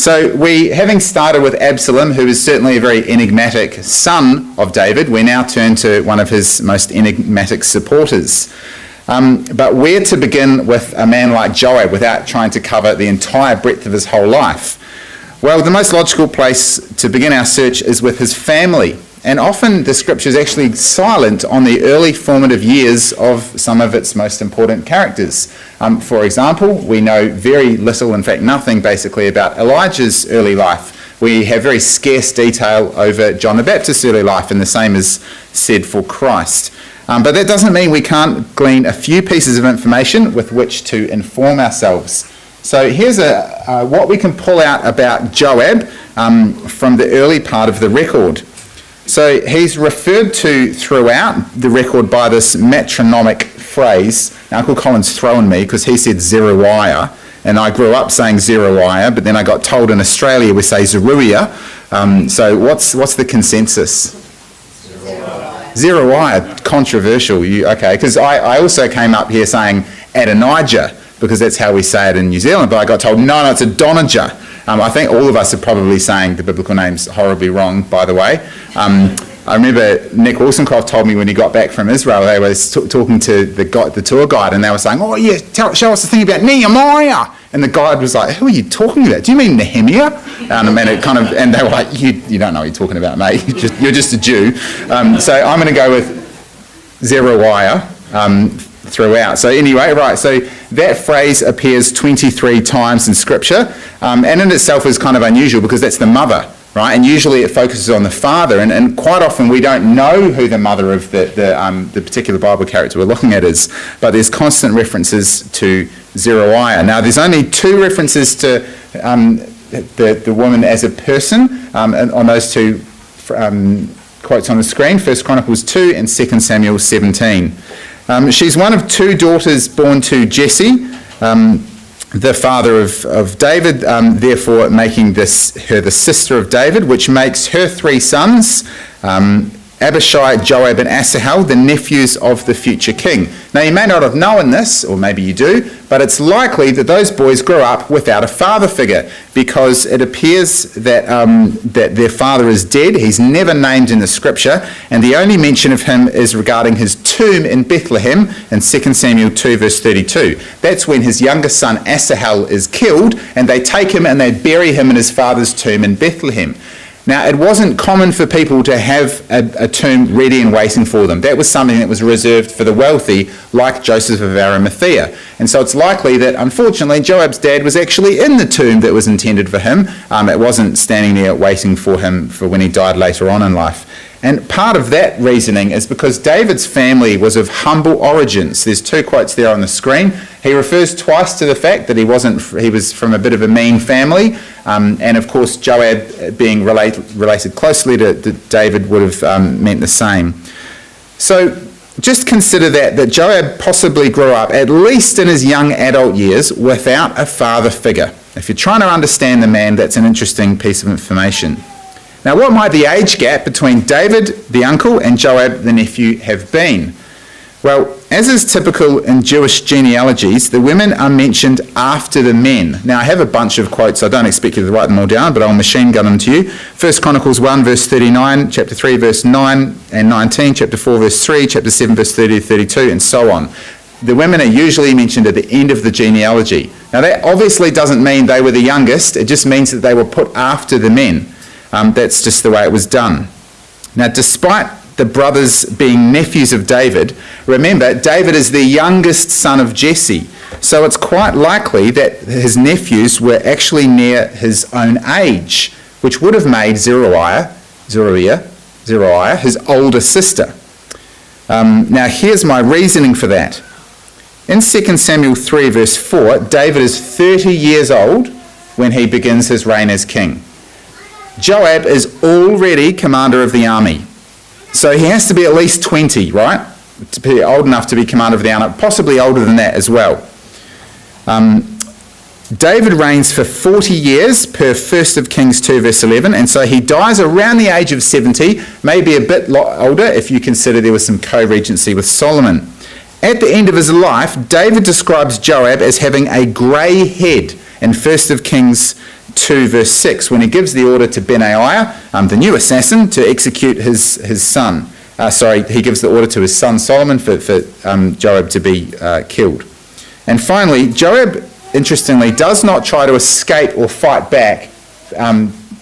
So having started with Absalom, who is certainly a very enigmatic son of David, we now turn to one of his most enigmatic supporters. But where to begin with a man like Joab without trying to cover the entire breadth of his whole life? Well, the most logical place to begin our search is with his family. And often the scripture is actually silent on the early formative years of some of its most important characters. For example, we know very little, in fact nothing basically, about Elijah's early life. We have very scarce detail over John the Baptist's early life, and the same is said for Christ. But that doesn't mean we can't glean a few pieces of information with which to inform ourselves. So here's what we can pull out about Joab from the early part of the record. So he's referred to throughout the record by this metronomic phrase. Now, Uncle Colin's thrown me because he said Zeruiah, and I grew up saying Zeruiah, but then I got told in Australia we say Zeruiah. So what's the consensus? Zeruiah, controversial. Okay, because I also came up here saying Adonijah, because that's how we say it in New Zealand, but I got told, no, it's Adonijah. I think all of us are probably saying the biblical names horribly wrong, by the way. I remember Nick Wollstonecroft told me when he got back from Israel, they were talking to the tour guide, and they were saying, oh yeah, show us the thing about Nehemiah. And the guide was like, who are you talking about? Do you mean Nehemiah? And they were like, you don't know what you're talking about, mate. You're just a Jew. So I'm going to go with Zeruiah throughout. So anyway, right, so that phrase appears 23 times in Scripture, and in itself is kind of unusual because that's the mother, right? And usually it focuses on the father, and quite often we don't know who the mother of the particular Bible character we're looking at is, but there's constant references to Zeruiah. Now, there's only 2 references to the woman as a person on those 2 quotes on the screen, 1 Chronicles 2 and 2 Samuel 17. She's one of 2 daughters born to Jesse, the father of David, therefore making her the sister of David, which makes her 3 sons, Abishai, Joab and Asahel, the nephews of the future king. Now you may not have known this, or maybe you do, but it's likely that those boys grew up without a father figure, because it appears that their father is dead. He's never named in the scripture, and the only mention of him is regarding his tomb in Bethlehem in 2 Samuel 2 verse 32. That's when his youngest son Asahel is killed, and they take him and they bury him in his father's tomb in Bethlehem. Now, it wasn't common for people to have a tomb ready and waiting for them. That was something that was reserved for the wealthy, like Joseph of Arimathea. And so it's likely that, unfortunately, Joab's dad was actually in the tomb that was intended for him. It wasn't standing there waiting for him for when he died later on in life. And part of that reasoning is because David's family was of humble origins. There's 2 quotes there on the screen. He refers twice to the fact that he was from a bit of a mean family. And of course, Joab being related closely to David would have meant the same. So just consider that Joab possibly grew up, at least in his young adult years, without a father figure. If you're trying to understand the man, that's an interesting piece of information. Now, what might the age gap between David, the uncle, and Joab, the nephew, have been? Well, as is typical in Jewish genealogies, the women are mentioned after the men. Now, I have a bunch of quotes. I don't expect you to write them all down, but I'll machine gun them to you. 1 Chronicles 1, verse 39, chapter 3, verse 9 and 19, chapter 4, verse 3, chapter 7, verse 30 to 32, and so on. The women are usually mentioned at the end of the genealogy. Now, that obviously doesn't mean they were the youngest. It just means that they were put after the men. That's just the way it was done. Now, despite the brothers being nephews of David, remember, David is the youngest son of Jesse. So it's quite likely that his nephews were actually near his own age, which would have made Zeruiah his older sister. Now, here's my reasoning for that. In 2 Samuel 3, verse 4, David is 30 years old when he begins his reign as king. Joab is already commander of the army. So he has to be at least 20, right? To be old enough to be commander of the army, possibly older than that as well. David reigns for 40 years per 1 Kings 2 verse 11, and so he dies around the age of 70, maybe a bit older if you consider there was some co-regency with Solomon. At the end of his life, David describes Joab as having a grey head in 1 Kings 2 verse 6, when he gives the order to Benaiah, the new assassin, to execute his son. He gives the order to his son Solomon for Joab to be killed. And finally, Joab, interestingly, does not try to escape or fight back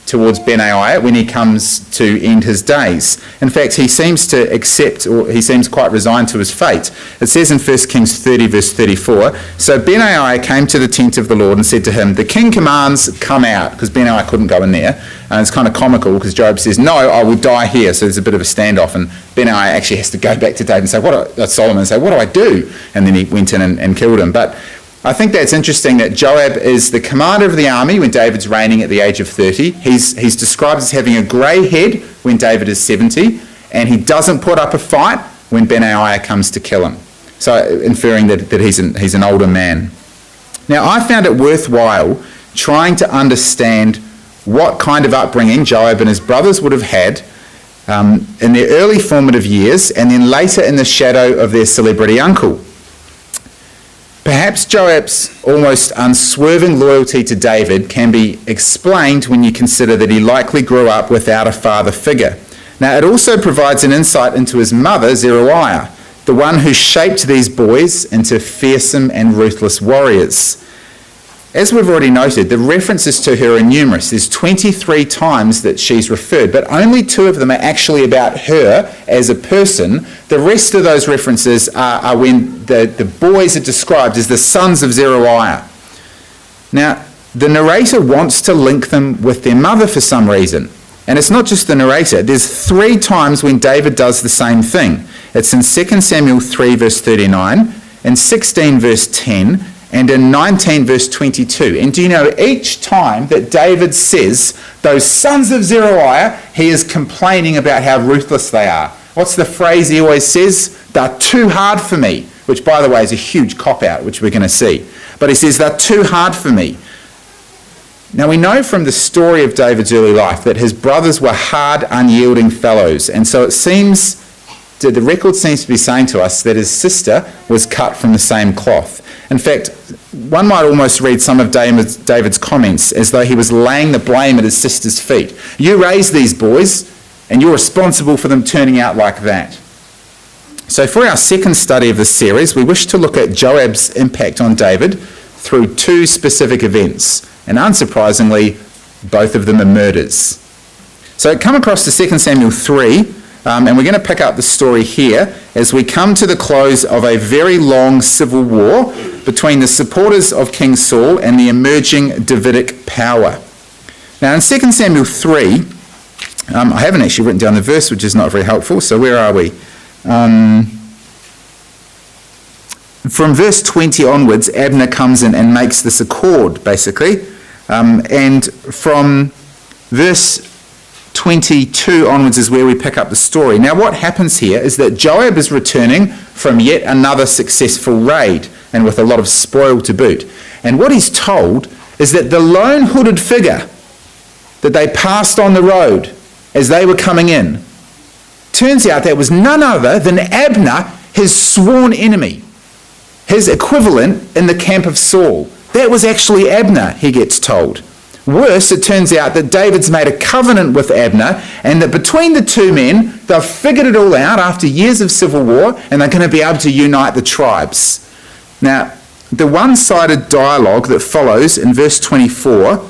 towards Benaiah when he comes to end his days. In fact, he seems to accept, or he seems quite resigned to his fate. It says in 1 Kings 30 verse 34, "So Benaiah came to the tent of the Lord and said to him, 'The king commands, come out,'" because Benaiah couldn't go in there. And it's kind of comical because Joab says, "No, I will die here." So there's a bit of a standoff, and Benaiah actually has to go back to David and say, Solomon and say, "What do I do?" And then he went in and killed him. But I think that's interesting that Joab is the commander of the army when David's reigning at the age of 30. He's described as having a grey head when David is 70, and he doesn't put up a fight when Benaiah comes to kill him. So inferring that he's an older man. Now, I found it worthwhile trying to understand what kind of upbringing Joab and his brothers would have had in their early formative years, and then later in the shadow of their celebrity uncle. Perhaps Joab's almost unswerving loyalty to David can be explained when you consider that he likely grew up without a father figure. Now, it also provides an insight into his mother, Zeruiah, the one who shaped these boys into fearsome and ruthless warriors. As we've already noted, the references to her are numerous. There's 23 times that she's referred, but only 2 of them are actually about her as a person. The rest of those references are when the boys are described as the sons of Zeruiah. Now, the narrator wants to link them with their mother for some reason. And it's not just the narrator. There's 3 times when David does the same thing. It's in 2 Samuel 3 verse 39, in 16 verse 10, and in 19 verse 22. And do you know, each time that David says, "those sons of Zeruiah," he is complaining about how ruthless they are. What's the phrase he always says? "They're too hard for me," which, by the way, is a huge cop-out, which we're going to see. But he says, "They're too hard for me." Now, we know from the story of David's early life that his brothers were hard, unyielding fellows. And so it seems, the record seems to be saying to us that his sister was cut from the same cloth. In fact, one might almost read some of David's comments as though he was laying the blame at his sister's feet. "You raised these boys, and you're responsible for them turning out like that." So for our second study of this series, we wish to look at Joab's impact on David through 2 specific events. And unsurprisingly, both of them are murders. So come across to 2 Samuel 3, and we're going to pick up the story here as we come to the close of a very long civil war between the supporters of King Saul and the emerging Davidic power. Now in 2 Samuel 3, I haven't actually written down the verse, which is not very helpful, so where are we? From verse 20 onwards, Abner comes in and makes this accord, basically. And from verse 22 onwards is where we pick up the story. Now what happens here is that Joab is returning from yet another successful raid, and with a lot of spoil to boot. And what he's told is that the lone hooded figure that they passed on the road as they were coming in, turns out that was none other than Abner, his sworn enemy, his equivalent in the camp of Saul. That was actually Abner, he gets told. Worse, it turns out that David's made a covenant with Abner, and that between the 2 men, they've figured it all out after years of civil war, and they're going to be able to unite the tribes. Now, the one-sided dialogue that follows in verse 24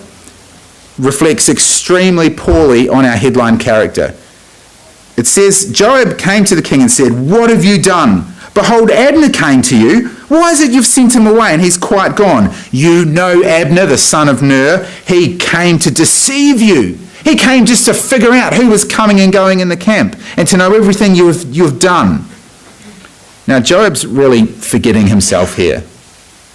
reflects extremely poorly on our headline character. It says, "Joab came to the king and said, 'What have you done? Behold, Abner came to you. Why is it you've sent him away and he's quite gone? You know Abner, the son of Ner. He came to deceive you. He came just to figure out who was coming and going in the camp and to know everything you've done.'" Now, Joab's really forgetting himself here.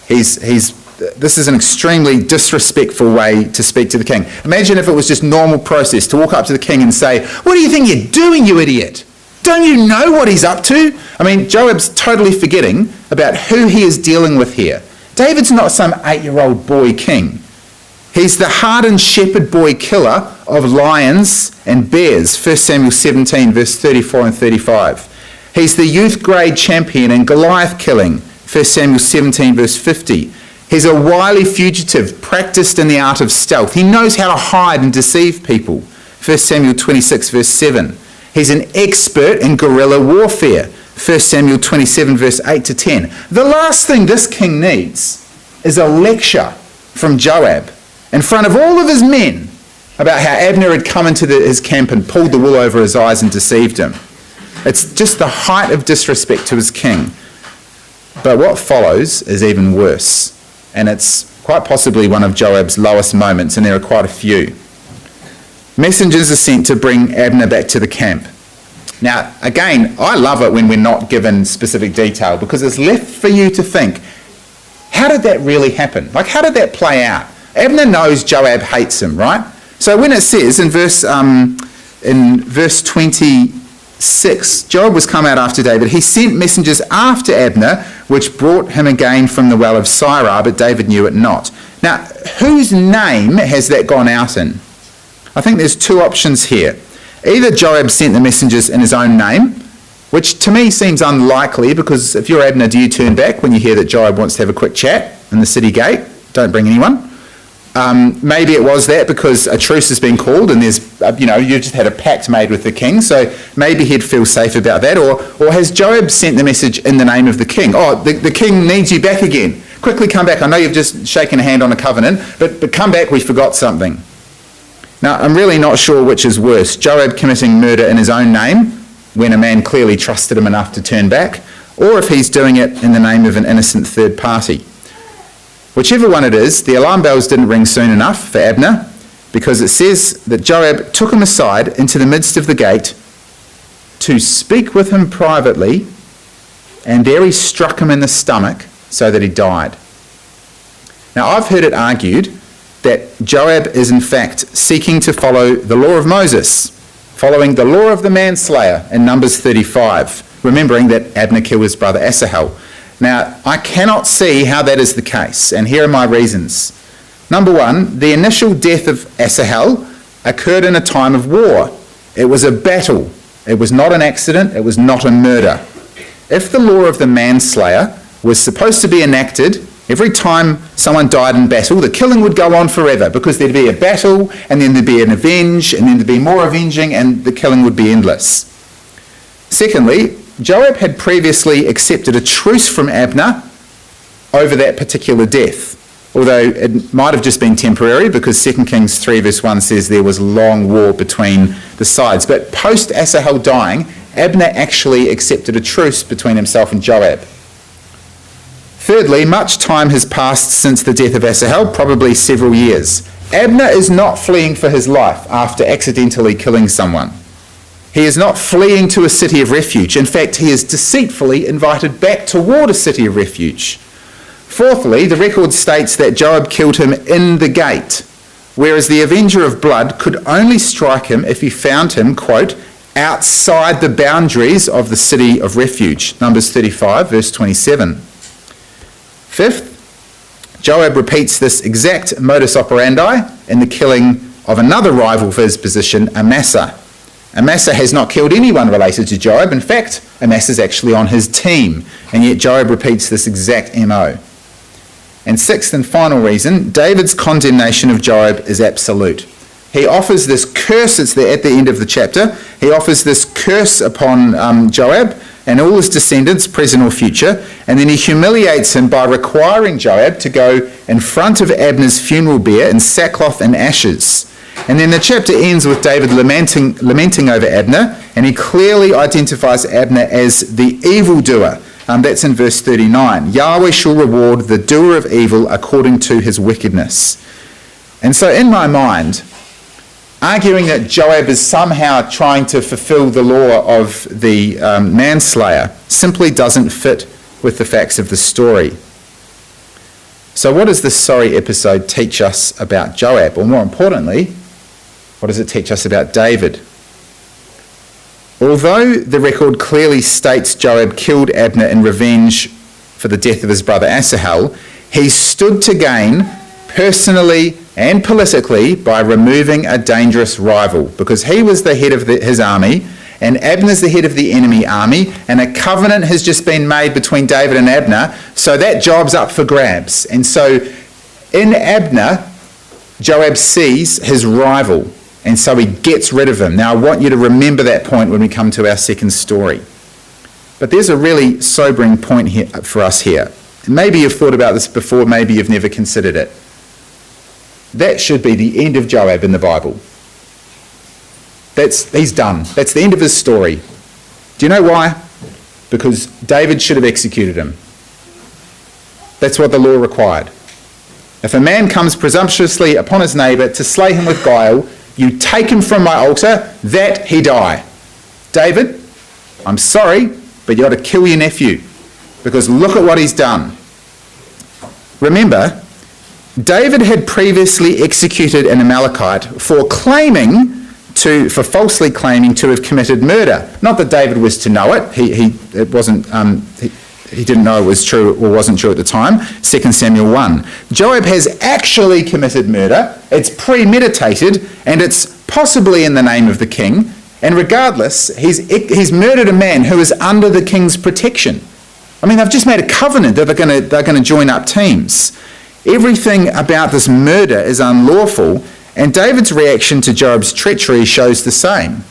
This is an extremely disrespectful way to speak to the king. Imagine if it was just normal process to walk up to the king and say, "What do you think you're doing, you idiot? Don't you know what he's up to?" I mean, Joab's totally forgetting about who he is dealing with here. David's not some 8-year-old boy king. He's the hardened shepherd boy killer of lions and bears, 1 Samuel 17, verse 34 and 35. He's the youth grade champion in Goliath killing, 1 Samuel 17, verse 50. He's a wily fugitive, practiced in the art of stealth. He knows how to hide and deceive people. 1 Samuel 26, verse 7. He's an expert in guerrilla warfare. 1 Samuel 27, verse 8 to 10. The last thing this king needs is a lecture from Joab in front of all of his men about how Abner had come into his camp and pulled the wool over his eyes and deceived him. It's just the height of disrespect to his king. But what follows is even worse. And it's quite possibly one of Joab's lowest moments, and there are quite a few. Messengers are sent to bring Abner back to the camp. Now, again, I love it when we're not given specific detail, because it's left for you to think, how did that really happen? Like, how did that play out? Abner knows Joab hates him, right? So when it says in verse 26, Joab was come out after David. He sent messengers after Abner, which brought him again from the well of Sirah, but David knew it not. Now, whose name has that gone out in? I think there's two options here. Either Joab sent the messengers in his own name, which to me seems unlikely, because if you're Abner, do you turn back when you hear that Joab wants to have a quick chat in the city gate? Don't bring anyone. Maybe it was that because a truce has been called and there's, you just had a pact made with the king, so maybe he'd feel safe about that. Or has Joab sent the message in the name of the king? Oh, the king needs you back again. Quickly come back. I know you've just shaken a hand on a covenant, but come back, we forgot something. Now, I'm really not sure which is worse, Joab committing murder in his own name when a man clearly trusted him enough to turn back, or if he's doing it in the name of an innocent third party. Whichever one it is, the alarm bells didn't ring soon enough for Abner, because it says that Joab took him aside into the midst of the gate to speak with him privately, and there he struck him in the stomach so that he died. Now, I've heard it argued that Joab is in fact seeking to follow the law of Moses, following the law of the manslayer in Numbers 35, remembering that Abner killed his brother Asahel. Now, I cannot see how that is the case, and here are my reasons. Number one, the initial death of Asahel occurred in a time of war. It was a battle. It was not an accident. It was not a murder. If the law of the manslayer was supposed to be enacted every time someone died in battle, the killing would go on forever, because there'd be a battle, and then there'd be an avenge, and then there'd be more avenging, and the killing would be endless. Secondly, Joab had previously accepted a truce from Abner over that particular death, although it might have just been temporary, because 2 Kings 3 verse 1 says there was long war between the sides. But post Asahel dying, Abner actually accepted a truce between himself and Joab. Thirdly, much time has passed since the death of Asahel, probably several years. Abner is not fleeing for his life after accidentally killing someone. He is not fleeing to a city of refuge. In fact, he is deceitfully invited back toward a city of refuge. Fourthly, the record states that Joab killed him in the gate, whereas the avenger of blood could only strike him if he found him, quote, outside the boundaries of the city of refuge. Numbers 35, verse 27. Fifth, Joab repeats this exact modus operandi in the killing of another rival for his position, Amasa. Amasa has not killed anyone related to Joab. In fact, Amasa is actually on his team, and yet Joab repeats this exact MO. And sixth and final reason, David's condemnation of Joab is absolute. He offers this curse, it's there at the end of the chapter, he offers this curse upon Joab and all his descendants, present or future, and then he humiliates him by requiring Joab to go in front of Abner's funeral bier in sackcloth and ashes. And then the chapter ends with David lamenting over Abner, and he clearly identifies Abner as the evildoer. That's in verse 39. Yahweh shall reward the doer of evil according to his wickedness. And so in my mind, arguing that Joab is somehow trying to fulfill the law of the manslayer simply doesn't fit with the facts of the story. So what does this sorry episode teach us about Joab? Or more importantly, what does it teach us about David? Although the record clearly states Joab killed Abner in revenge for the death of his brother Asahel, he stood to gain personally and politically by removing a dangerous rival, because he was the head of his army, and Abner's the head of the enemy army, and a covenant has just been made between David and Abner, so that job's up for grabs. And so in Abner, Joab sees his rival, and so he gets rid of him. Now I want you to remember that point when we come to our second story. But there's a really sobering point here for us here. Maybe you've thought about this before, maybe you've never considered it. That should be the end of Joab in the Bible. He's done. That's the end of his story. Do you know why? Because David should have executed him. That's what the law required. If a man comes presumptuously upon his neighbour to slay him with guile, you take him from my altar, that he die. David, I'm sorry, but you ought to kill your nephew, because look at what he's done. Remember, David had previously executed an Amalekite for falsely claiming to have committed murder. Not that David was to know it. He didn't know it was true or wasn't true at the time. 2 Samuel 1. Joab has actually committed murder. It's premeditated, and it's possibly in the name of the king. And regardless, he's murdered a man who is under the king's protection. I mean, they've just made a covenant that they're going to join up teams. Everything about this murder is unlawful, and David's reaction to Joab's treachery shows the same.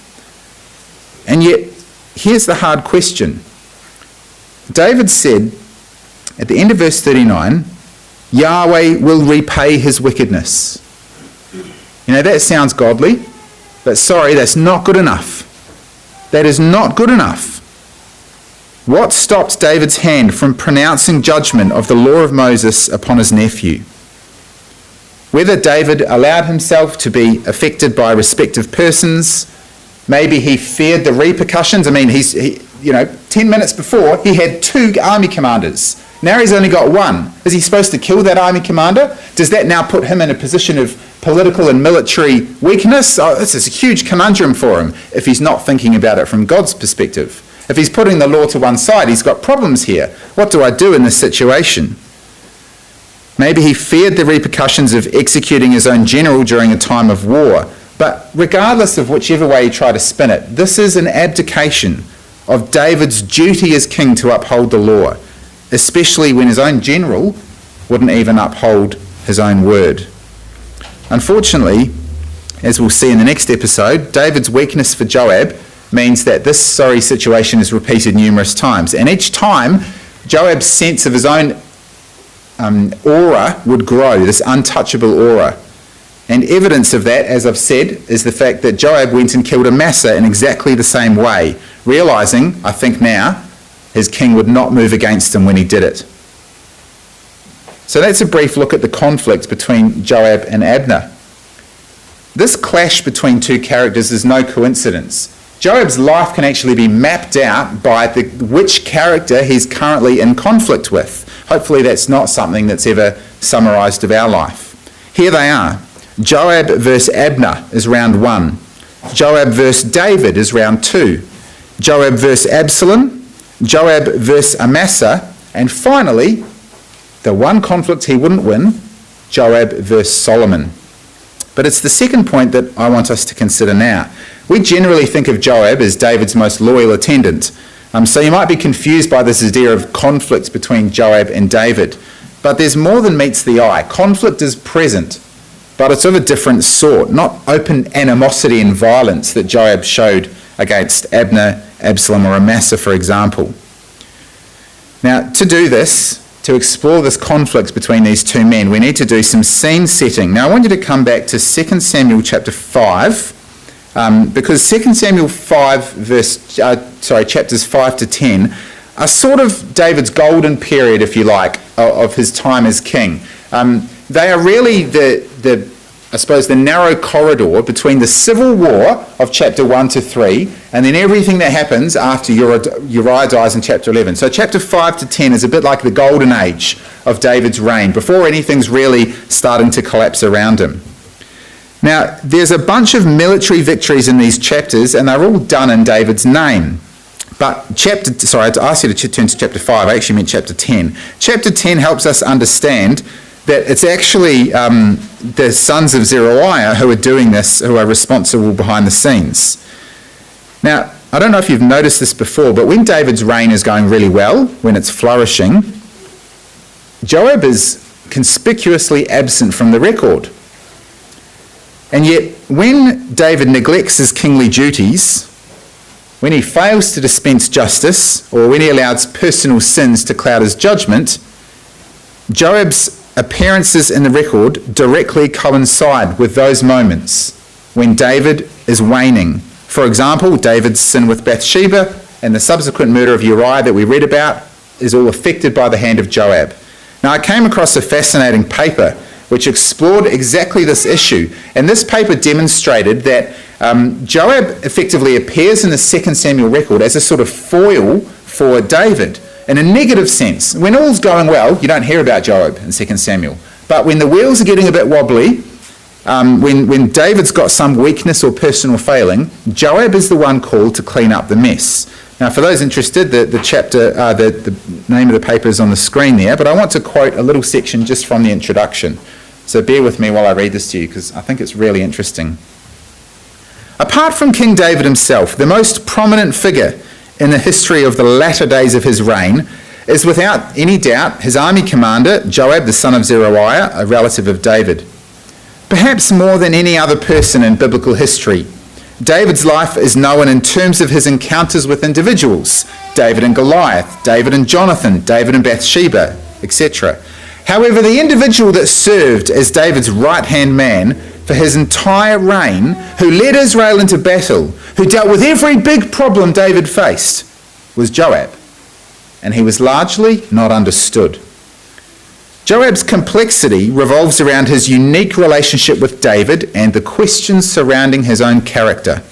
And yet, here's the hard question. David said, at the end of verse 39, Yahweh will repay his wickedness. You know, that sounds godly, but sorry, that's not good enough. That is not good enough. What stopped David's hand from pronouncing judgment of the law of Moses upon his nephew? Whether David allowed himself to be affected by respective persons, maybe he feared the repercussions. I mean, 10 minutes before, he had 2 army commanders. Now he's only got 1. Is he supposed to kill that army commander? Does that now put him in a position of political and military weakness? Oh, this is a huge conundrum for him if he's not thinking about it from God's perspective. If he's putting the law to one side, he's got problems here. What do I do in this situation? Maybe he feared the repercussions of executing his own general during a time of war. But regardless of whichever way you try to spin it, this is an abdication of David's duty as king to uphold the law, especially when his own general wouldn't even uphold his own word. Unfortunately, as we'll see in the next episode, David's weakness for Joab means that this sorry situation is repeated numerous times. And each time, Joab's sense of his own aura would grow, this untouchable aura. And evidence of that, as I've said, is the fact that Joab went and killed Amasa in exactly the same way, realising, I think now, his king would not move against him when he did it. So that's a brief look at the conflict between Joab and Abner. This clash between 2 characters is no coincidence. Joab's life can actually be mapped out by which character he's currently in conflict with. Hopefully that's not something that's ever summarised of our life. Here they are. Joab versus Abner is round 1. Joab versus David is round 2. Joab versus Absalom. Joab versus Amasa. And finally, the one conflict he wouldn't win, Joab versus Solomon. But it's the second point that I want us to consider now. We generally think of Joab as David's most loyal attendant. So you might be confused by this idea of conflict between Joab and David. But there's more than meets the eye. Conflict is present, but it's of a different sort, not open animosity and violence that Joab showed against Abner, Absalom, or Amasa, for example. Now, to do this, to explore this conflict between these 2 men, we need to do some scene setting. Now, I want you to come back to 2 Samuel chapter 5, because 2 Samuel 5, chapters 5 to 10, are sort of David's golden period, if you like, of his time as king. They are really the narrow corridor between the civil war of chapter 1 to 3 and then everything that happens after Uriah dies in chapter 11. So chapter 5 to 10 is a bit like the golden age of David's reign, before anything's really starting to collapse around him. Now, there's a bunch of military victories in these chapters, and they're all done in David's name. But I asked you to turn to chapter 5, I actually meant chapter 10. Chapter 10 helps us understand that it's actually the sons of Zeruiah who are doing this, who are responsible behind the scenes. Now, I don't know if you've noticed this before, but when David's reign is going really well, when it's flourishing, Joab is conspicuously absent from the record. And yet, when David neglects his kingly duties, when he fails to dispense justice, or when he allows personal sins to cloud his judgment, Joab's appearances in the record directly coincide with those moments when David is waning. For example, David's sin with Bathsheba and the subsequent murder of Uriah that we read about is all affected by the hand of Joab. Now, I came across a fascinating paper which explored exactly this issue, and this paper demonstrated that Joab effectively appears in the 2 Samuel record as a sort of foil for David in a negative sense. When all's going well, you don't hear about Joab in 2 Samuel, but when the wheels are getting a bit wobbly, when David's got some weakness or personal failing, Joab is the one called to clean up the mess. Now, for those interested, the name of the paper is on the screen there, but I want to quote a little section just from the introduction. So bear with me while I read this to you, because I think it's really interesting. Apart from King David himself, the most prominent figure in the history of the latter days of his reign is without any doubt his army commander, Joab, the son of Zeruiah, a relative of David. Perhaps more than any other person in biblical history, David's life is known in terms of his encounters with individuals, David and Goliath, David and Jonathan, David and Bathsheba, etc. However, the individual that served as David's right-hand man for his entire reign, who led Israel into battle, who dealt with every big problem David faced, was Joab, and he was largely not understood. Joab's complexity revolves around his unique relationship with David and the questions surrounding his own character.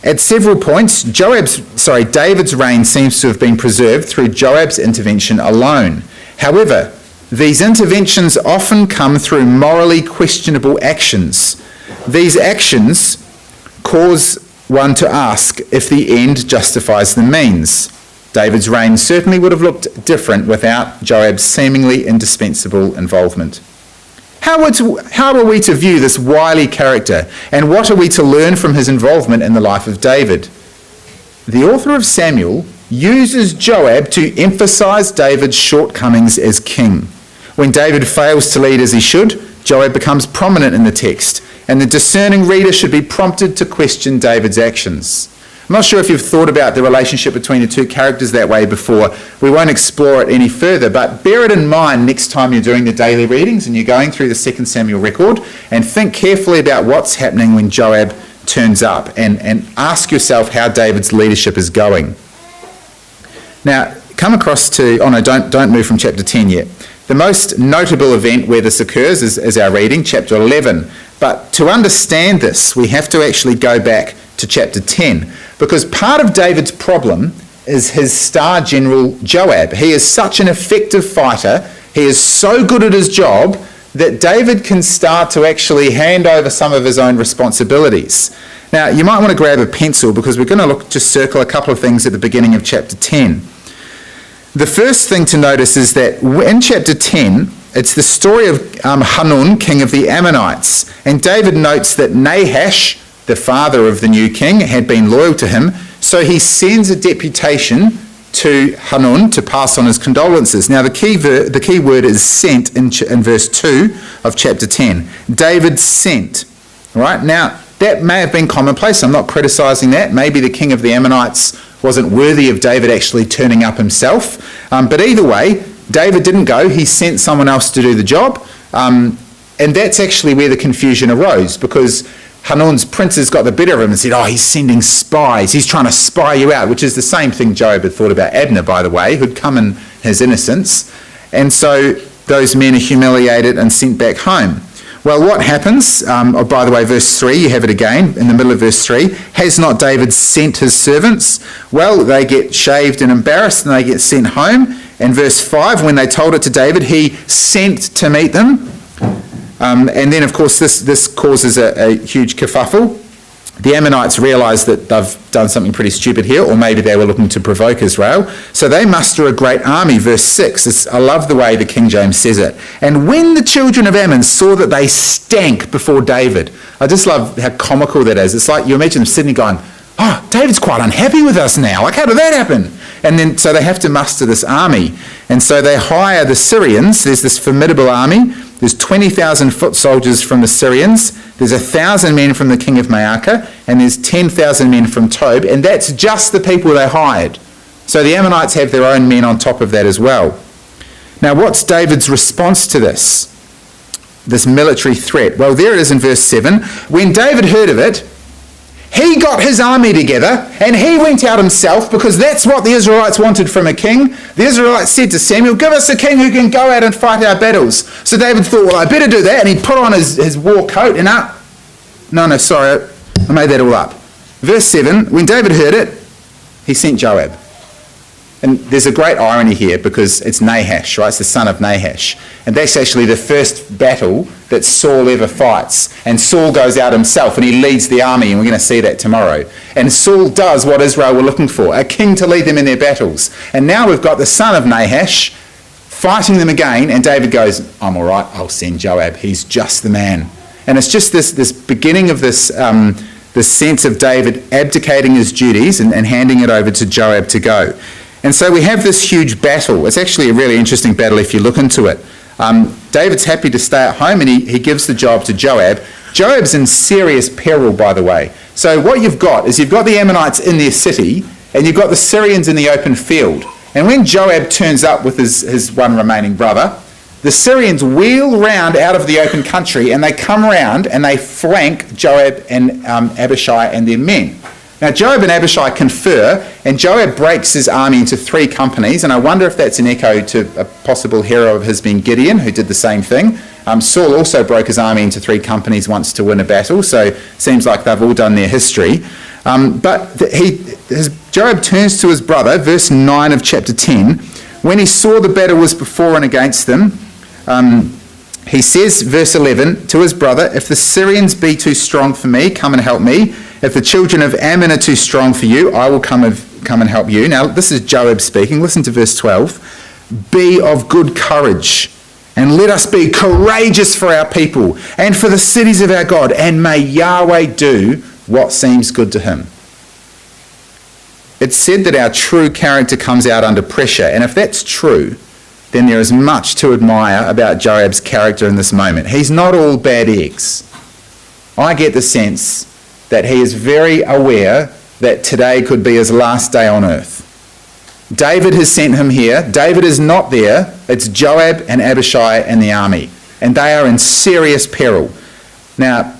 At several points, David's reign seems to have been preserved through Joab's intervention alone. However, these interventions often come through morally questionable actions. These actions cause one to ask if the end justifies the means. David's reign certainly would have looked different without Joab's seemingly indispensable involvement. How are we to view this wily character, and what are we to learn from his involvement in the life of David? The author of Samuel uses Joab to emphasize David's shortcomings as king. When David fails to lead as he should, Joab becomes prominent in the text, and the discerning reader should be prompted to question David's actions. I'm not sure if you've thought about the relationship between the two characters that way before. We won't explore it any further, but bear it in mind next time you're doing the daily readings and you're going through the 2 Samuel record, and think carefully about what's happening when Joab turns up, and ask yourself how David's leadership is going. Now, come across to, don't move from chapter 10 yet. The most notable event where this occurs is our reading, chapter 11. But to understand this, we have to actually go back to chapter 10, because part of David's problem is his star general Joab. He is such an effective fighter, he is so good at his job, that David can start to actually hand over some of his own responsibilities. Now, you might want to grab a pencil, because we're going to just circle a couple of things at the beginning of chapter 10. The first thing to notice is that in chapter 10, it's the story of Hanun, king of the Ammonites. And David notes that Nahash, the father of the new king, had been loyal to him, so he sends a deputation to Hanun to pass on his condolences. Now, the key word is sent in verse 2 of chapter 10. David sent. Right? Now, that may have been commonplace. I'm not criticising that. Maybe the king of the Ammonites wasn't worthy of David actually turning up himself. But either way, David didn't go. He sent someone else to do the job. And that's actually where the confusion arose, because Hanun's princes got the better of him and said, he's sending spies. He's trying to spy you out, which is the same thing Joab had thought about Abner, by the way, who'd come in his innocence. And so those men are humiliated and sent back home. Well, what happens? By the way, verse 3, you have it again in the middle of verse 3. Has not David sent his servants? Well, they get shaved and embarrassed and they get sent home. And verse 5, when they told it to David, he sent to meet them. And then, of course, this causes a huge kerfuffle. The Ammonites realise that they've done something pretty stupid here, or maybe they were looking to provoke Israel. So they muster a great army, verse 6. I love the way the King James says it. And when the children of Ammon saw that they stank before David, I just love how comical that is. It's like you imagine them sitting going, oh, David's quite unhappy with us now. Like, how did that happen? And then, so they have to muster this army. And so they hire the Syrians. There's this formidable army. There's 20,000 foot soldiers from the Syrians. There's 1,000 men from the king of Maacah. And there's 10,000 men from Tob. And that's just the people they hired. So the Ammonites have their own men on top of that as well. Now, what's David's response to this military threat? Well, there it is in verse 7. When David heard of it, he got his army together and he went out himself, because that's what the Israelites wanted from a king. The Israelites said to Samuel, give us a king who can go out and fight our battles. So David thought, well, I better do that. And he put on his war coat and I made that all up. Verse 7, when David heard it, he sent Joab. And there's a great irony here, because it's Nahash, right? It's the son of Nahash. And that's actually the first battle that Saul ever fights. And Saul goes out himself and he leads the army, and we're going to see that tomorrow. And Saul does what Israel were looking for, a king to lead them in their battles. And now we've got the son of Nahash fighting them again, and David goes, I'm all right, I'll send Joab. He's just the man. And it's just this beginning of this sense of David abdicating his duties and handing it over to Joab to go. And so we have this huge battle. It's actually a really interesting battle if you look into it. David's happy to stay at home, and he gives the job to Joab. Joab's in serious peril, by the way. So what you've got is you've got the Ammonites in their city, and you've got the Syrians in the open field. And when Joab turns up with his one remaining brother, the Syrians wheel round out of the open country, and they come round and they flank Joab and Abishai and their men. Now, Joab and Abishai confer, and Joab breaks his army into 3 companies, and I wonder if that's an echo to a possible hero of his being Gideon, who did the same thing. Saul also broke his army into 3 companies once to win a battle, so it seems like they've all done their history. Joab turns to his brother, verse 9 of chapter 10. When he saw the battle was before and against them, he says, verse 11, to his brother, if the Syrians be too strong for me, come and help me. If the children of Ammon are too strong for you, I will come and help you. Now, this is Joab speaking. Listen to verse 12. Be of good courage, and let us be courageous for our people and for the cities of our God, and may Yahweh do what seems good to him. It's said that our true character comes out under pressure, and if that's true, then there is much to admire about Joab's character in this moment. He's not all bad eggs. I get the sense that he is very aware that today could be his last day on earth. David has sent him here. David is not there. It's Joab and Abishai and the army, and they are in serious peril. Now,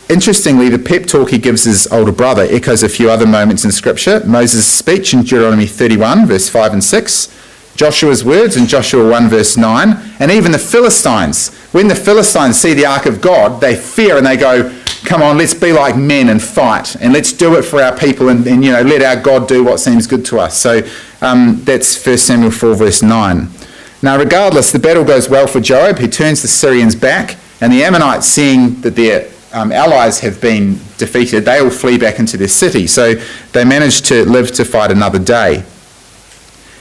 interestingly, the pep talk he gives his older brother echoes a few other moments in Scripture. Moses' speech in Deuteronomy 31, verse 5 and 6, Joshua's words in Joshua 1 verse 9, and even the Philistines. When the Philistines see the ark of God, they fear and they go, come on, let's be like men and fight, and let's do it for our people, and let our God do what seems good to us. So that's 1 Samuel 4 verse 9. Now regardless, the battle goes well for Joab. He turns the Syrians back, and the Ammonites, seeing that their allies have been defeated, they all flee back into their city. So they manage to live to fight another day.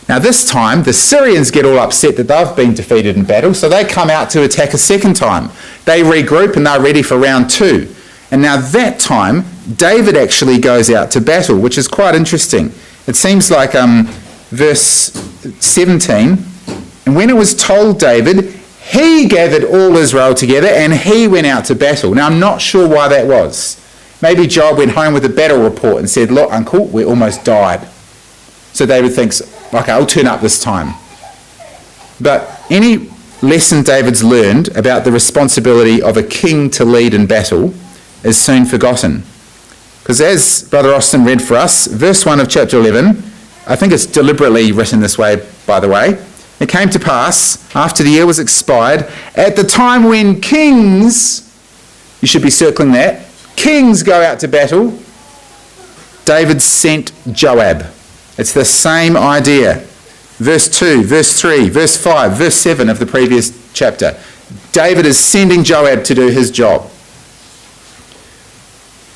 Now this time, the Syrians get all upset that they've been defeated in battle, so they come out to attack a second time. They regroup and they're ready for round 2. And now that time, David actually goes out to battle, which is quite interesting. It seems like verse 17, and when it was told David, he gathered all Israel together and he went out to battle. Now I'm not sure why that was. Maybe Joab went home with a battle report and said, look, uncle, we almost died. So David thinks, okay, I'll turn up this time. But any lesson David's learned about the responsibility of a king to lead in battle is soon forgotten. Because as Brother Austin read for us, verse 1 of chapter 11, I think it's deliberately written this way, by the way. It came to pass, after the year was expired, at the time when kings, you should be circling that, kings go out to battle, David sent Joab. It's the same idea. Verse 2, verse 3, verse 5, verse 7 of the previous chapter. David is sending Joab to do his job.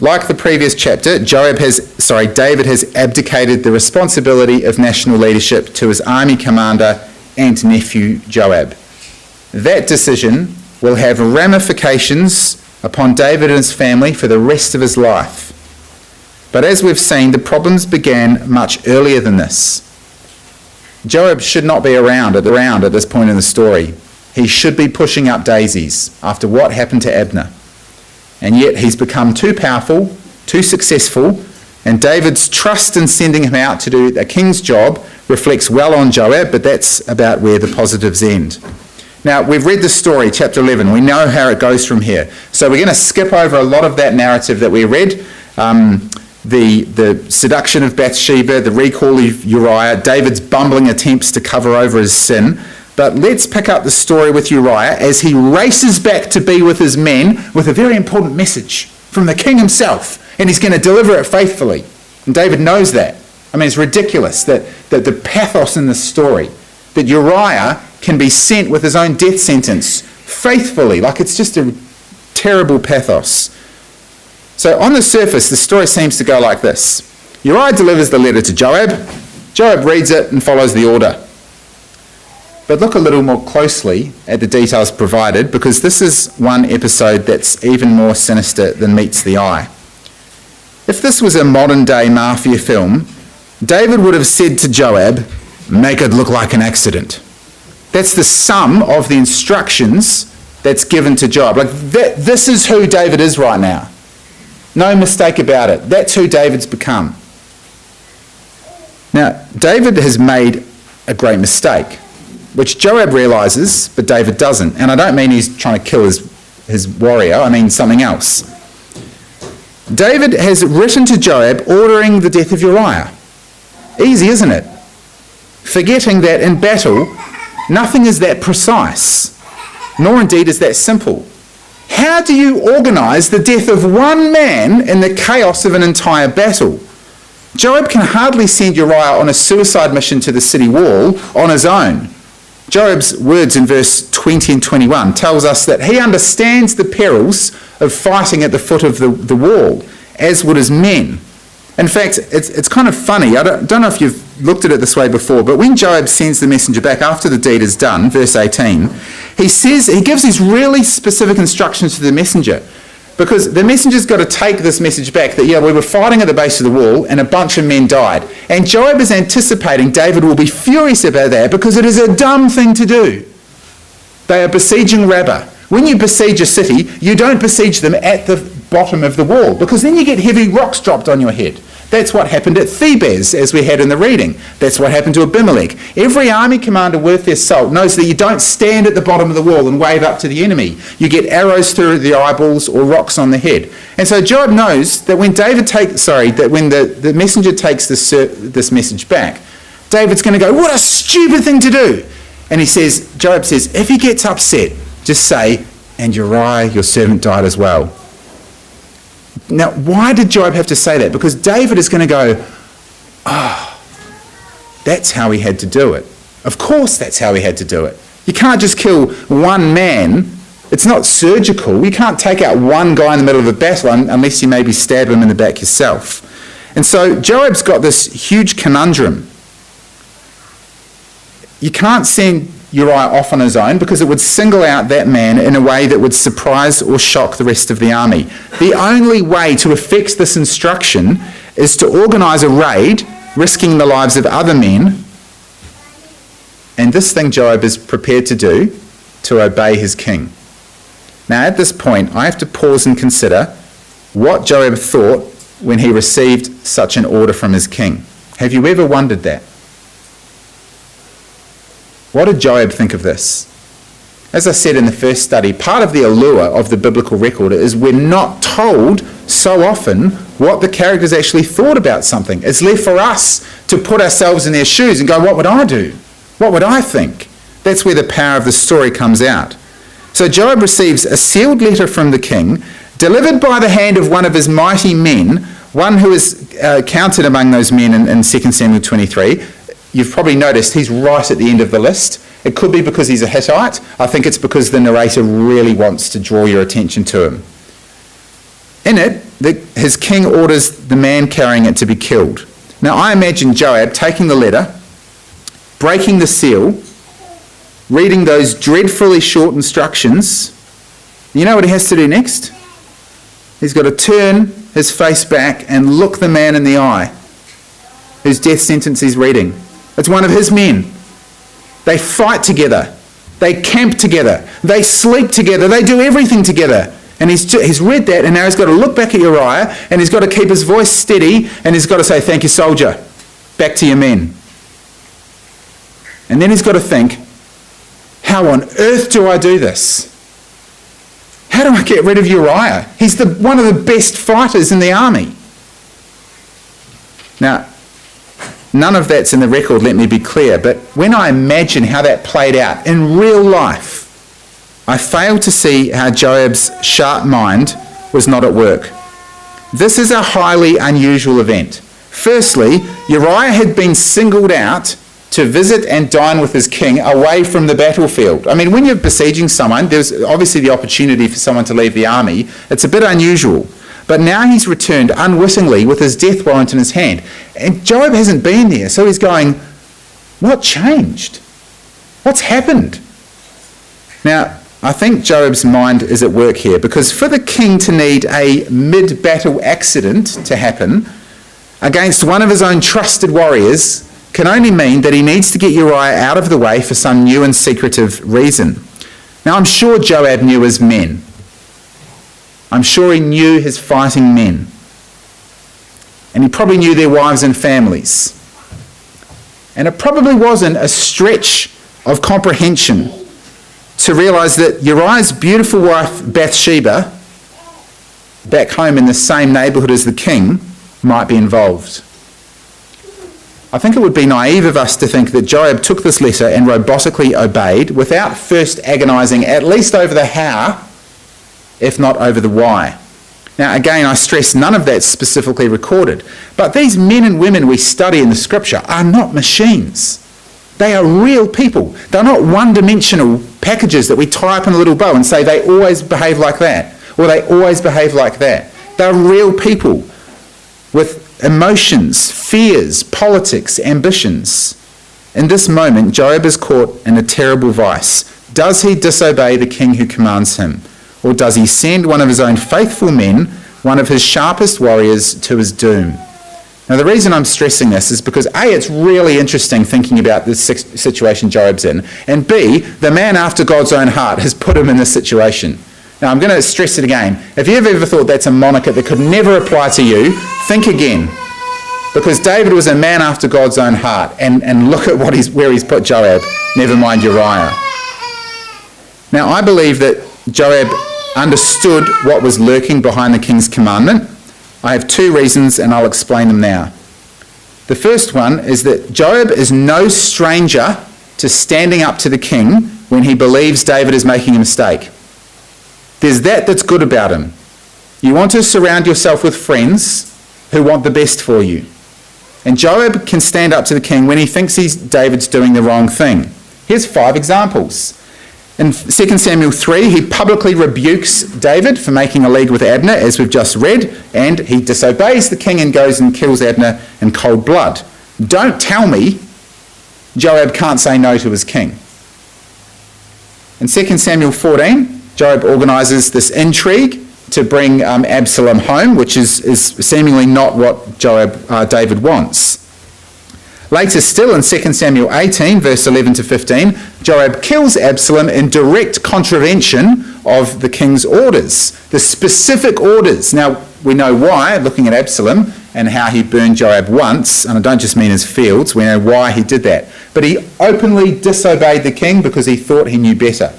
Like the previous chapter, David has abdicated the responsibility of national leadership to his army commander and nephew Joab. That decision will have ramifications upon David and his family for the rest of his life. But as we've seen, the problems began much earlier than this. Joab should not be around at this point in the story. He should be pushing up daisies after what happened to Abner. And yet he's become too powerful, too successful, and David's trust in sending him out to do a king's job reflects well on Joab, but that's about where the positives end. Now, we've read the story, chapter 11. We know how it goes from here. So we're going to skip over a lot of that narrative that we read. The seduction of Bathsheba, the recall of Uriah, David's bumbling attempts to cover over his sin. But let's pick up the story with Uriah as he races back to be with his men with a very important message from the king himself. And he's going to deliver it faithfully. And David knows that. I mean, it's ridiculous that the pathos in this story, that Uriah can be sent with his own death sentence faithfully. Like, it's just a terrible pathos. So on the surface, the story seems to go like this. Uriah delivers the letter to Joab. Joab reads it and follows the order. But look a little more closely at the details provided, because this is one episode that's even more sinister than meets the eye. If this was a modern-day mafia film, David would have said to Joab, "Make it look like an accident." That's the sum of the instructions that's given to Joab. Like, this is who David is right now. No mistake about it. That's who David's become. Now, David has made a great mistake, which Joab realises, but David doesn't. And I don't mean he's trying to kill his warrior, I mean something else. David has written to Joab ordering the death of Uriah. Easy, isn't it? Forgetting that in battle, nothing is that precise, nor indeed is that simple. How do you organise the death of one man in the chaos of an entire battle? Joab can hardly send Uriah on a suicide mission to the city wall on his own. Joab's words in verse 20 and 21 tells us that he understands the perils of fighting at the foot of the wall, as would his men. In fact, it's kind of funny. I don't know if you've looked at it this way before, but when Joab sends the messenger back after the deed is done, verse 18, he gives these really specific instructions to the messenger, because the messenger's got to take this message back that, we were fighting at the base of the wall and a bunch of men died. And Joab is anticipating David will be furious about that because it is a dumb thing to do. They are besieging Rabbah. When you besiege a city, you don't besiege them at the bottom of the wall, because then you get heavy rocks dropped on your head. That's what happened at Thebes, as we had in the reading. That's what happened to Abimelech. Every army commander worth their salt knows that you don't stand at the bottom of the wall and wave up to the enemy. You get arrows through the eyeballs or rocks on the head. And so Joab knows that when the messenger takes this message back, David's going to go, "What a stupid thing to do!" And Joab says, if he gets upset, just say, "And Uriah, your servant, died as well." Now, why did Joab have to say that? Because David is going to go, that's how he had to do it. Of course that's how he had to do it. You can't just kill one man. It's not surgical. You can't take out one guy in the middle of a battle unless you maybe stab him in the back yourself. And so Joab's got this huge conundrum. You can't send Uriah off on his own because it would single out that man in a way that would surprise or shock the rest of the army. The only way to effect this instruction is to organise a raid, risking the lives of other men. And this thing Joab is prepared to do, to obey his king. Now at this point, I have to pause and consider what Joab thought when he received such an order from his king. Have you ever wondered that? What did Joab think of this? As I said in the first study, part of the allure of the biblical record is we're not told so often what the characters actually thought about something. It's left for us to put ourselves in their shoes and go, what would I do? What would I think? That's where the power of the story comes out. So Joab receives a sealed letter from the king, delivered by the hand of one of his mighty men, one who is counted among those men in 2 Samuel 23. You've probably noticed he's right at the end of the list. It could be because he's a Hittite. I think it's because the narrator really wants to draw your attention to him. In it, his king orders the man carrying it to be killed. Now, I imagine Joab taking the letter, breaking the seal, reading those dreadfully short instructions. You know what he has to do next? He's got to turn his face back and look the man in the eye whose death sentence he's reading. It's one of his men. They fight together. They camp together. They sleep together. They do everything together. And he's read that, and now he's got to look back at Uriah, and he's got to keep his voice steady, and he's got to say, "Thank you, soldier. Back to your men." And then he's got to think, how on earth do I do this? How do I get rid of Uriah? He's one of the best fighters in the army. Now, none of that's in the record, let me be clear, but when I imagine how that played out in real life, I fail to see how Joab's sharp mind was not at work. This is a highly unusual event. Firstly, Uriah had been singled out to visit and dine with his king away from the battlefield. I mean, when you're besieging someone, there's obviously the opportunity for someone to leave the army. It's a bit unusual. But now he's returned unwittingly with his death warrant in his hand. And Joab hasn't been there, so he's going, what changed? What's happened? Now, I think Joab's mind is at work here, because for the king to need a mid-battle accident to happen against one of his own trusted warriors can only mean that he needs to get Uriah out of the way for some new and secretive reason. Now, I'm sure Joab knew his men. I'm sure he knew his fighting men. And he probably knew their wives and families. And it probably wasn't a stretch of comprehension to realise that Uriah's beautiful wife Bathsheba, back home in the same neighbourhood as the king, might be involved. I think it would be naive of us to think that Joab took this letter and robotically obeyed without first agonising at least over the how, if not over the why. Now again, I stress none of that's specifically recorded, but these men and women we study in the scripture are not machines. They are real people. They're not one-dimensional packages that we tie up in a little bow and say they always behave like that, or they always behave like that. They're real people with emotions, fears, politics, ambitions. In this moment, Joab is caught in a terrible vice. Does he disobey the king who commands him? Or does he send one of his own faithful men, one of his sharpest warriors, to his doom? Now, the reason I'm stressing this is because A, it's really interesting thinking about this situation Joab's in, and B, the man after God's own heart has put him in this situation. Now, I'm going to stress it again. If you've ever thought that's a moniker that could never apply to you, think again. Because David was a man after God's own heart, and look at where he's put Joab, never mind Uriah. Now, I believe that Joab understood what was lurking behind the king's commandment. I have two reasons, and I'll explain them now. The first one is that Joab is no stranger to standing up to the king when he believes David is making a mistake. There's that's good about him. You want to surround yourself with friends who want the best for you. And Joab can stand up to the king when he thinks David's doing the wrong thing. Here's 5 examples. In 2 Samuel 3, he publicly rebukes David for making a league with Abner, as we've just read, and he disobeys the king and goes and kills Abner in cold blood. Don't tell me Joab can't say no to his king. In 2 Samuel 14, Joab organises this intrigue to bring Absalom home, which is seemingly not what David wants. Later still, in 2 Samuel 18, verse 11 to 15, Joab kills Absalom in direct contravention of the king's orders, the specific orders. Now, we know why, looking at Absalom and how he burned Joab once, and I don't just mean his fields, we know why he did that. But he openly disobeyed the king because he thought he knew better.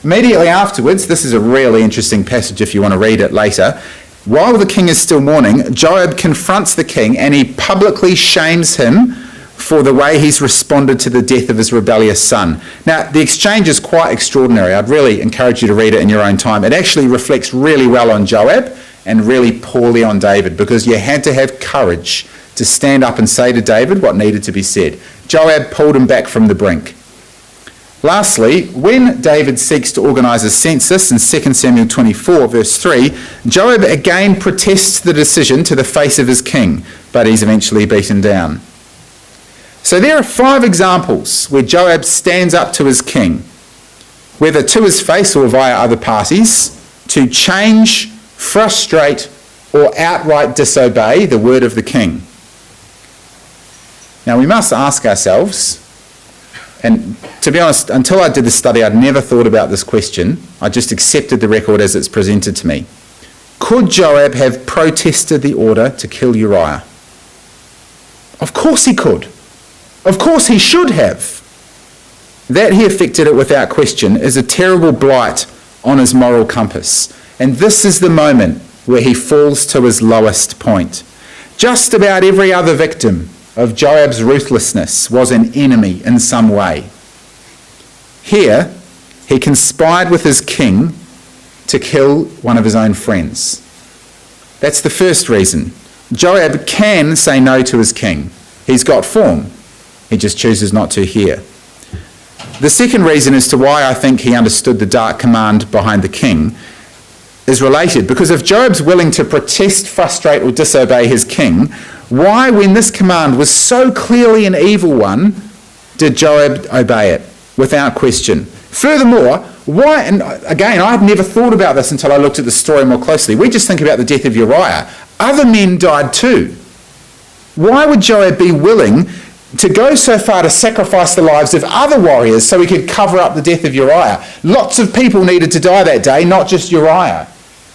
Immediately afterwards, this is a really interesting passage if you want to read it later, while the king is still mourning, Joab confronts the king and he publicly shames him for the way he's responded to the death of his rebellious son. Now, the exchange is quite extraordinary. I'd really encourage you to read it in your own time. It actually reflects really well on Joab and really poorly on David, because you had to have courage to stand up and say to David what needed to be said. Joab pulled him back from the brink. Lastly, when David seeks to organise a census in 2 Samuel 24, verse 3, Joab again protests the decision to the face of his king, but he's eventually beaten down. So there are 5 examples where Joab stands up to his king, whether to his face or via other parties, to change frustrate, or outright disobey the word of the king? Now we must ask ourselves, and to be honest, until I did this study, I'd never thought about this question. I just accepted the record as it's presented to me. Could Joab have protested the order to kill Uriah? Of course he could. Of course he should have. That he effected it without question is a terrible blight on his moral compass. And this is the moment where he falls to his lowest point. Just about every other victim of Joab's ruthlessness was an enemy in some way. Here, he conspired with his king to kill one of his own friends. That's the first reason. Joab can say no to his king. He's got form. He just chooses not to here. The second reason as to why I think he understood the dark command behind the king is related, because if Joab's willing to protest, frustrate, or disobey his king, why, when this command was so clearly an evil one, did Joab obey it without question? Furthermore, why, and again, I had never thought about this until I looked at the story more closely. We just think about the death of Uriah. Other men died too. Why would Joab be willing to go so far to sacrifice the lives of other warriors so he could cover up the death of Uriah? Lots of people needed to die that day, not just Uriah.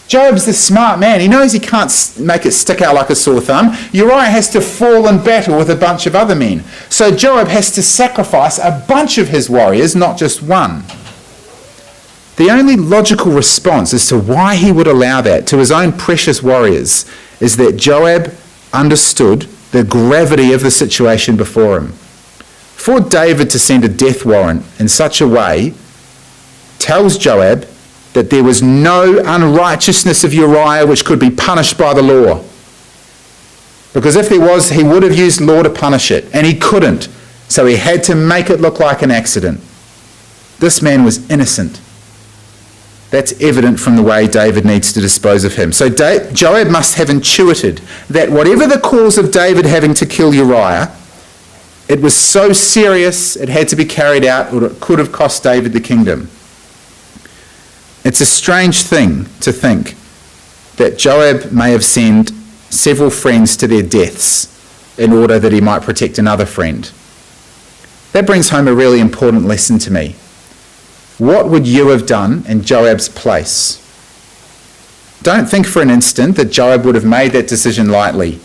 Joab's the smart man. He knows he can't make it stick out like a sore thumb. Uriah has to fall in battle with a bunch of other men. So Joab has to sacrifice a bunch of his warriors, not just one. The only logical response as to why he would allow that to his own precious warriors is that Joab understood the gravity of the situation before him. For David to send a death warrant in such a way tells Joab that there was no unrighteousness of Uriah which could be punished by the law. Because if there was, he would have used law to punish it, and he couldn't. So he had to make it look like an accident. This man was innocent. That's evident from the way David needs to dispose of him. So Joab must have intuited that whatever the cause of David having to kill Uriah, it was so serious it had to be carried out, or it could have cost David the kingdom. It's a strange thing to think that Joab may have sent several friends to their deaths in order that he might protect another friend. That brings home a really important lesson to me. What would you have done in Joab's place? Don't think for an instant that Joab would have made that decision lightly.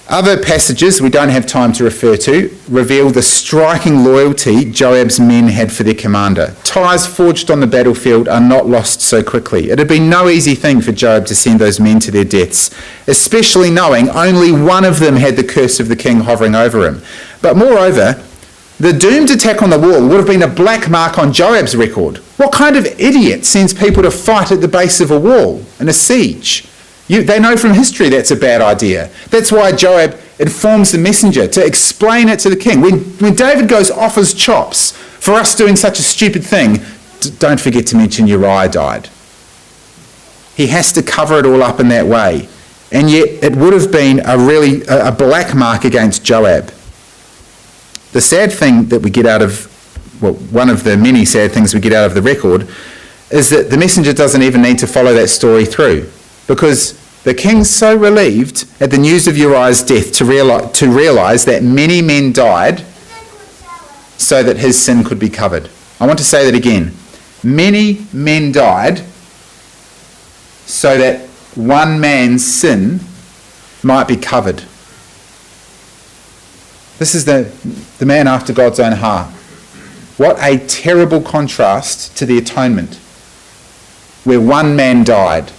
Other passages we don't have time to refer to reveal the striking loyalty Joab's men had for their commander. Ties forged on the battlefield are not lost so quickly. It had been no easy thing for Joab to send those men to their deaths, especially knowing only one of them had the curse of the king hovering over him. But moreover, the doomed attack on the wall would have been a black mark on Joab's record. What kind of idiot sends people to fight at the base of a wall in a siege? They know from history that's a bad idea. That's why Joab informs the messenger to explain it to the king. When David goes off his chops for us doing such a stupid thing, don't forget to mention Uriah died. He has to cover it all up in that way. And yet it would have been a black mark against Joab. The sad thing that we get out of, well, one of the many sad things we get out of the record is that the messenger doesn't even need to follow that story through, because the king's so relieved at the news of Uriah's death to realise that many men died so that his sin could be covered. I want to say that again. Many men died so that one man's sin might be covered. This is the man after God's own heart. What a terrible contrast to the atonement, where one man died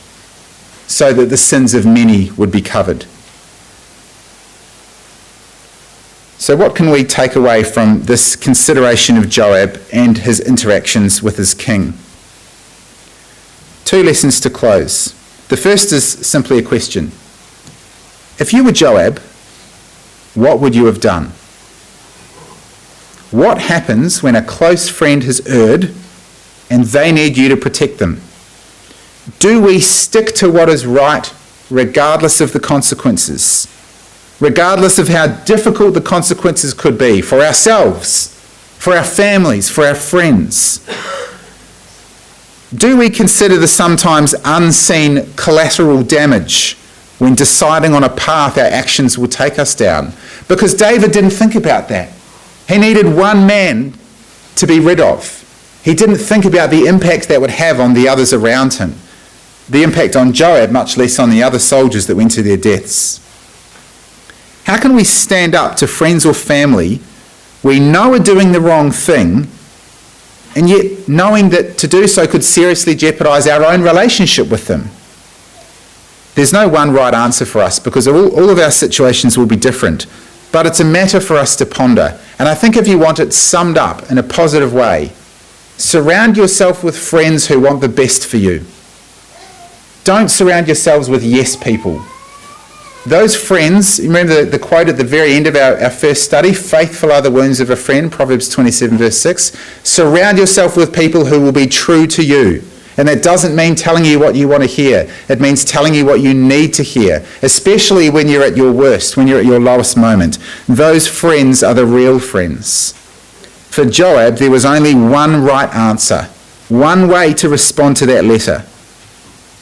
so that the sins of many would be covered. So what can we take away from this consideration of Joab and his interactions with his king? Two lessons to close. The first is simply a question. If you were Joab, what would you have done? What happens when a close friend has erred and they need you to protect them? Do we stick to what is right regardless of the consequences? Regardless of how difficult the consequences could be for ourselves, for our families, for our friends? Do we consider the sometimes unseen collateral damage when deciding on a path our actions will take us down? Because David didn't think about that. He needed one man to be rid of. He didn't think about the impact that would have on the others around him. The impact on Joab, much less on the other soldiers that went to their deaths. How can we stand up to friends or family we know are doing the wrong thing, and yet knowing that to do so could seriously jeopardise our own relationship with them? There's no one right answer for us, because all of our situations will be different, but it's a matter for us to ponder. And I think if you want it summed up in a positive way, surround yourself with friends who want the best for you. Don't surround yourselves with yes people. Those friends, remember the quote at the very end of our first study, faithful are the wounds of a friend, Proverbs 27 verse 6. Surround yourself with people who will be true to you. And that doesn't mean telling you what you want to hear. It means telling you what you need to hear, especially when you're at your worst, when you're at your lowest moment. Those friends are the real friends. For Joab, there was only one right answer, one way to respond to that letter.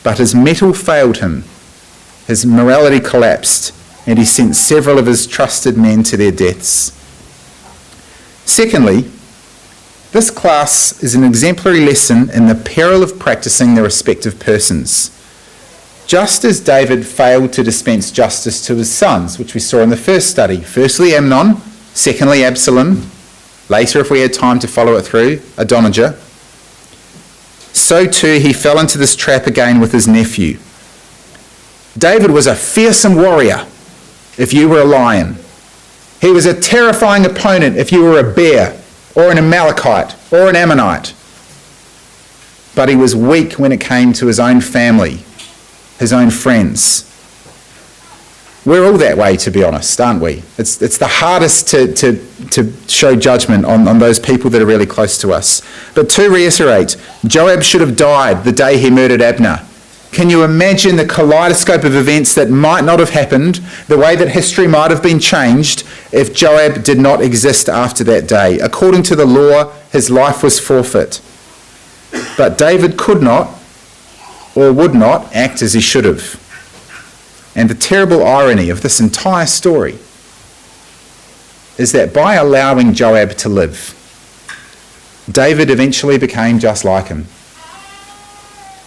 But his mettle failed him. His morality collapsed, and he sent several of his trusted men to their deaths. Secondly, this class is an exemplary lesson in the peril of practicing the respective persons. Just as David failed to dispense justice to his sons, which we saw in the first study, firstly Amnon, secondly Absalom, later, if we had time to follow it through, Adonijah, so too he fell into this trap again with his nephew. David was a fearsome warrior if you were a lion. He was a terrifying opponent if you were a bear or an Amalekite or an Ammonite. But he was weak when it came to his own family, his own friends. We're all that way, to be honest, aren't we? It's the hardest to show judgment on those people that are really close to us. But to reiterate, Joab should have died the day he murdered Abner. Can you imagine the kaleidoscope of events that might not have happened, the way that history might have been changed if Joab did not exist after that day? According to the law, his life was forfeit. But David could not or would not act as he should have. And the terrible irony of this entire story is that by allowing Joab to live, David eventually became just like him.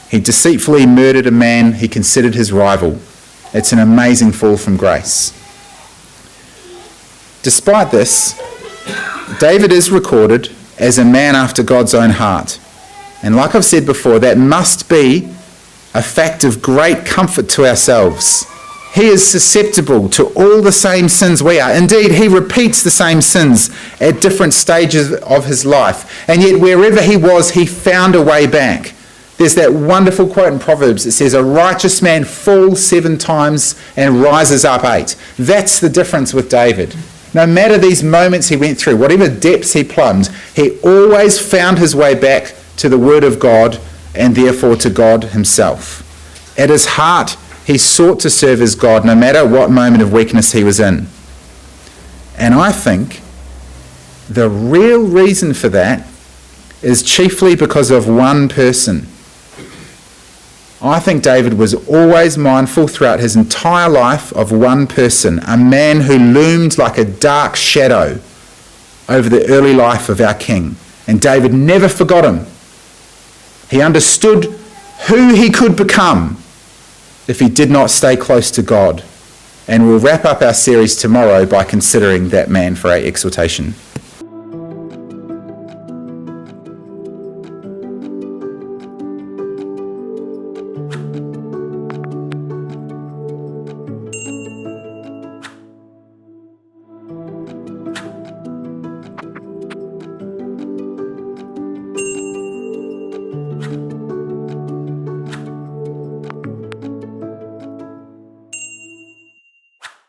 He deceitfully murdered a man he considered his rival. It's an amazing fall from grace. Despite this, David is recorded as a man after God's own heart. And like I've said before, that must be a fact of great comfort to ourselves. He is susceptible to all the same sins we are. Indeed, he repeats the same sins at different stages of his life. And yet wherever he was, he found a way back. There's that wonderful quote in Proverbs that says, a righteous man falls 7 times and rises up 8. That's the difference with David. No matter these moments he went through, whatever depths he plumbed, he always found his way back to the Word of God and therefore to God himself. At his heart, he sought to serve his God no matter what moment of weakness he was in. And I think the real reason for that is chiefly because of one person. I think David was always mindful throughout his entire life of one person, a man who loomed like a dark shadow over the early life of our king. And David never forgot him. He understood who he could become if he did not stay close to God. And we'll wrap up our series tomorrow by considering that man for our exhortation.